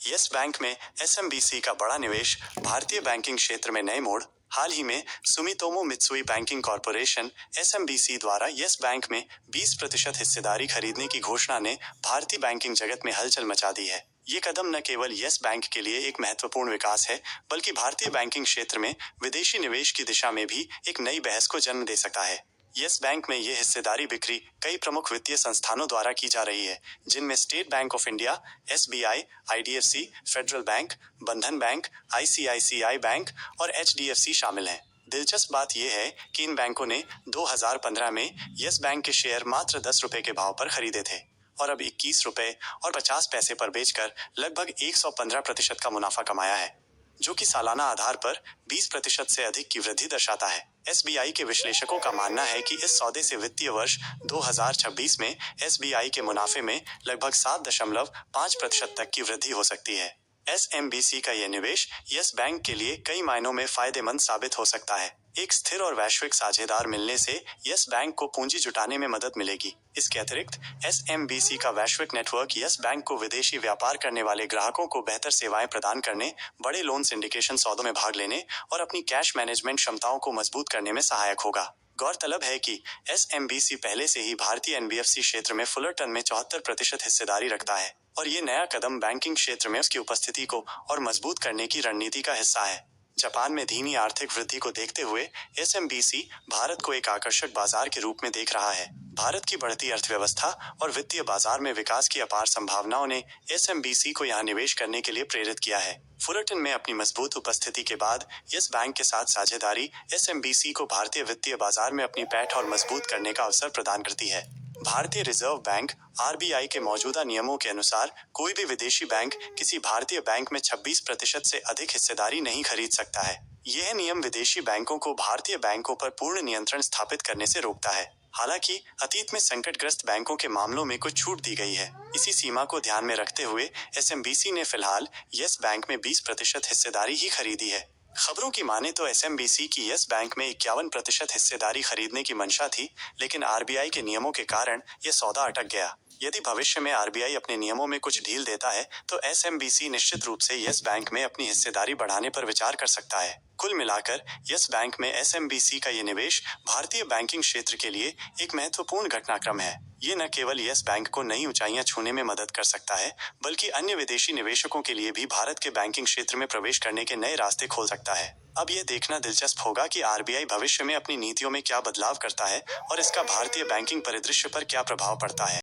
Yes bank में SMBC का बड़ा निवेश, भारतीय बैंकिंग क्षेत्र में नए मोड़। हाल ही में Sumitomo Mitsui banking corporation SMBC द्वारा यस बैंक में 20% हिस्सेदारी खरीदने की घोषणा ने भारतीय बैंकिंग जगत में हलचल मचा दी है। ये कदम न केवल यस बैंक के लिए एक महत्वपूर्ण विकास है, बल्कि भारतीय बैंकिंग क्षेत्र में विदेशी निवेश की दिशा में भी एक नई बहस को जन्म दे सकता है। यस बैंक में ये हिस्सेदारी बिक्री कई प्रमुख वित्तीय संस्थानों द्वारा की जा रही है, जिनमें state bank of India, SBI, IDFC, federal bank, बंधन बैंक, आईसीआईसीआई बैंक और एचडीएफसी शामिल हैं। दिलचस्प बात यह है कि इन बैंकों ने 2015 में यस बैंक के शेयर मात्र 10 रुपए के भाव पर खरीदे थे और अब 21 रुपए और 50 पैसे पर बेचकर लगभग 115% का मुनाफा कमाया है, जो कि सालाना आधार पर 20% से अधिक की वृद्धि दर्शाता है। एसबीआई के विश्लेषकों का मानना है कि इस सौदे से वित्तीय वर्ष 2026 में एसबीआई के मुनाफे में लगभग 7.5% तक की वृद्धि हो सकती है। एसएमबीसी का यह निवेश यस बैंक के लिए कई मायनों में फायदेमंद साबित हो सकता है। एक स्थिर और वैश्विक साझेदार मिलने से यस बैंक को पूंजी जुटाने में मदद मिलेगी। इसके अतिरिक्त एसएमबीसी का वैश्विक नेटवर्क यस बैंक को विदेशी व्यापार करने वाले ग्राहकों को बेहतर सेवाएं प्रदान करने, बड़े लोन सिंडिकेशन सौदों में भाग लेने और अपनी कैश मैनेजमेंट क्षमताओं को मजबूत करने में सहायक होगा। गौरतलब है कि एसएमबीसी पहले से ही भारतीय एनबीएफसी क्षेत्र में फुलरटन में 74% हिस्सेदारी रखता है और ये नया कदम बैंकिंग क्षेत्र में उसकी उपस्थिति को और मजबूत करने की रणनीति का हिस्सा है। जापान में धीमी आर्थिक वृद्धि को देखते हुए एसएमबीसी भारत को एक आकर्षक बाजार के रूप में देख रहा है। भारत की बढ़ती अर्थव्यवस्था और वित्तीय बाजार में विकास की अपार संभावनाओं ने एसएमबीसी को यहां निवेश करने के लिए प्रेरित किया है। फुलरटन में अपनी मजबूत उपस्थिति के बाद यस बैंक के साथ साझेदारी एसएमबीसी को भारतीय वित्तीय बाजार में अपनी पैठ और मजबूत करने का अवसर प्रदान करती है। भारतीय रिजर्व बैंक आरबीआई के मौजूदा नियमों के अनुसार कोई भी विदेशी बैंक किसी भारतीय बैंक में 26% से अधिक हिस्सेदारी नहीं खरीद सकता है। यह नियम विदेशी बैंकों को भारतीय बैंकों पर पूर्ण नियंत्रण स्थापित करने से रोकता है। हालांकि अतीत में संकटग्रस्त बैंकों के मामलों में कुछ छूट दी गई है। इसी सीमा को ध्यान में रखते हुए एसएमबीसी ने फिलहाल यस बैंक में 20% हिस्सेदारी ही खरीदी है। खबरों की माने तो एसएमबीसी की यस बैंक में 51% हिस्सेदारी खरीदने की मंशा थी, लेकिन आरबीआई के नियमों के कारण यह सौदा अटक गया। यदि भविष्य में आरबीआई अपने नियमों में कुछ ढील देता है तो एसएमबीसी निश्चित रूप से यस बैंक में अपनी हिस्सेदारी बढ़ाने पर विचार कर सकता है। कुल मिलाकर यस बैंक में एसएमबीसी का ये निवेश भारतीय बैंकिंग क्षेत्र के लिए एक महत्वपूर्ण घटनाक्रम है। ये न केवल यस बैंक को नई ऊंचाइयां छूने में मदद कर सकता है, बल्कि अन्य विदेशी निवेशकों के लिए भी भारत के बैंकिंग क्षेत्र में प्रवेश करने के नए रास्ते खोल सकता है। अब यह देखना दिलचस्प होगा कि आरबीआई भविष्य में अपनी नीतियों में क्या बदलाव करता है और इसका भारतीय बैंकिंग परिदृश्य पर क्या प्रभाव पड़ता है।